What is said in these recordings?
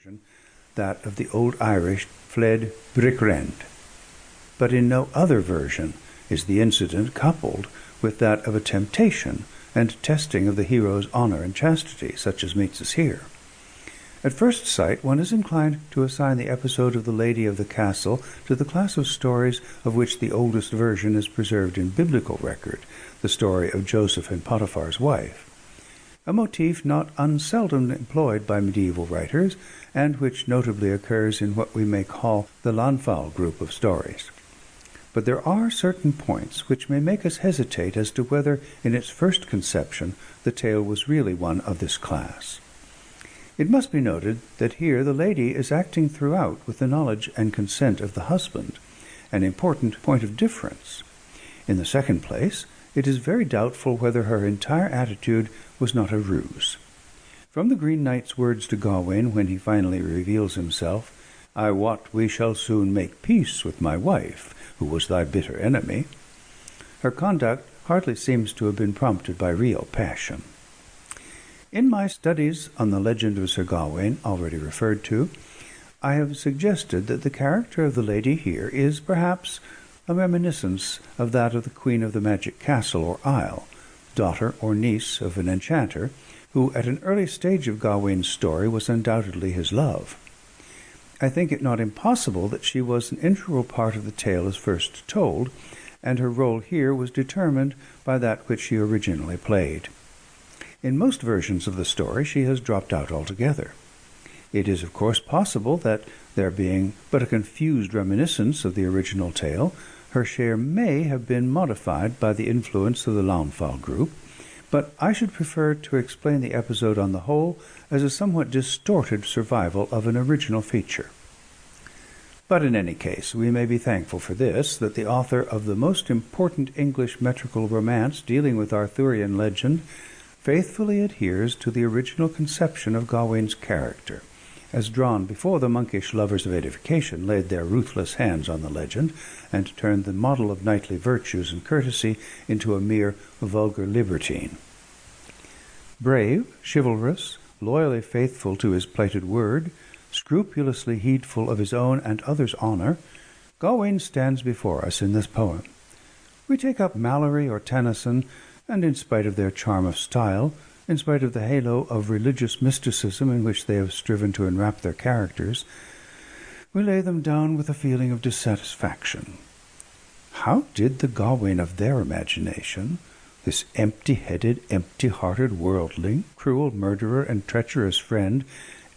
version, that of the Old Irish fled brickrend. But in no other version is the incident coupled with that of a temptation and testing of the hero's honor and chastity, such as meets us here. At first sight, one is inclined to assign the episode of the Lady of the Castle to the class of stories of which the oldest version is preserved in biblical record, the story of Joseph and Potiphar's wife, a motif not unseldom employed by medieval writers, and which notably occurs in what we may call the Lanfal group of stories. But there are certain points which may make us hesitate as to whether, in its first conception, the tale was really one of this class. It must be noted that here the lady is acting throughout with the knowledge and consent of the husband, an important point of difference. In the second place, it is very doubtful whether her entire attitude was not a ruse. From the Green Knight's words to Gawain when he finally reveals himself, "I wot we shall soon make peace with my wife, who was thy bitter enemy," her conduct hardly seems to have been prompted by real passion. In my studies on the legend of Sir Gawain, already referred to, I have suggested that the character of the lady here is, perhaps, a reminiscence of that of the Queen of the Magic Castle or Isle, daughter or niece of an enchanter, who at an early stage of Gawain's story was undoubtedly his love. I think it not impossible that she was an integral part of the tale as first told, and her role here was determined by that which she originally played. In most versions of the story she has dropped out altogether. It is of course possible that, there being but a confused reminiscence of the original tale, her share may have been modified by the influence of the Lanfal group, but I should prefer to explain the episode on the whole as a somewhat distorted survival of an original feature. But in any case, we may be thankful for this, that the author of the most important English metrical romance dealing with Arthurian legend faithfully adheres to the original conception of Gawain's character, as drawn before the monkish lovers of edification laid their ruthless hands on the legend, and turned the model of knightly virtues and courtesy into a mere vulgar libertine. Brave, chivalrous, loyally faithful to his plighted word, scrupulously heedful of his own and others' honor, Gawain stands before us in this poem. We take up Malory or Tennyson, and in spite of their charm of style, in spite of the halo of religious mysticism in which they have striven to enwrap their characters, we lay them down with a feeling of dissatisfaction. How did the Gawain of their imagination, this empty-headed, empty-hearted worldling, cruel murderer and treacherous friend,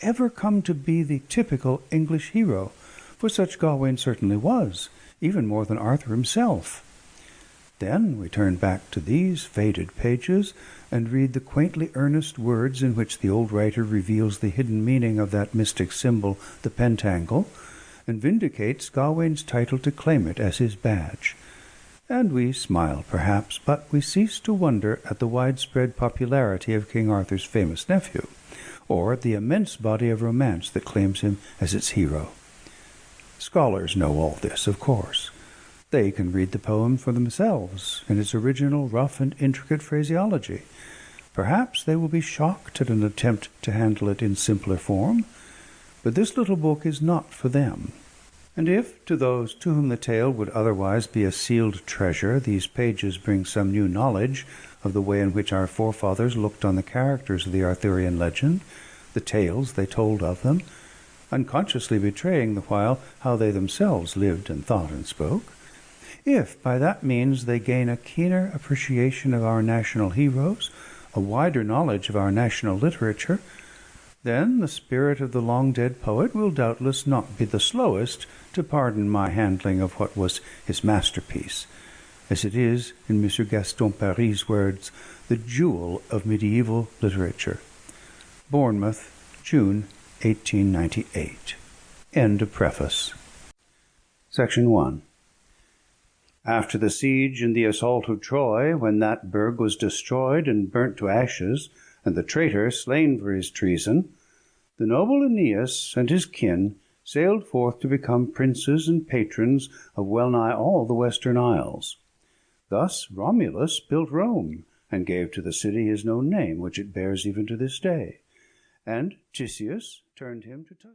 ever come to be the typical English hero? For such Gawain certainly was, even more than Arthur himself. Then we turn back to these faded pages and read the quaintly earnest words in which the old writer reveals the hidden meaning of that mystic symbol, the pentangle, and vindicates Gawain's title to claim it as his badge. And we smile, perhaps, but we cease to wonder at the widespread popularity of King Arthur's famous nephew, or at the immense body of romance that claims him as its hero. Scholars know all this, of course. They can read the poem for themselves in its original rough and intricate phraseology. Perhaps they will be shocked at an attempt to handle it in simpler form, but this little book is not for them. And if, to those to whom the tale would otherwise be a sealed treasure, these pages bring some new knowledge of the way in which our forefathers looked on the characters of the Arthurian legend, the tales they told of them, unconsciously betraying the while how they themselves lived and thought and spoke, if by that means they gain a keener appreciation of our national heroes, a wider knowledge of our national literature, then the spirit of the long-dead poet will doubtless not be the slowest to pardon my handling of what was his masterpiece, as it is, in M. Gaston Paris' words, the jewel of medieval literature. Bournemouth, June 1898. End of preface. Section 1. After the siege and the assault of Troy, when that burg was destroyed and burnt to ashes, and the traitor slain for his treason, the noble Aeneas and his kin sailed forth to become princes and patrons of well-nigh all the western isles. Thus Romulus built Rome, and gave to the city his known name, which it bears even to this day, and Tisius turned him to Tusculum.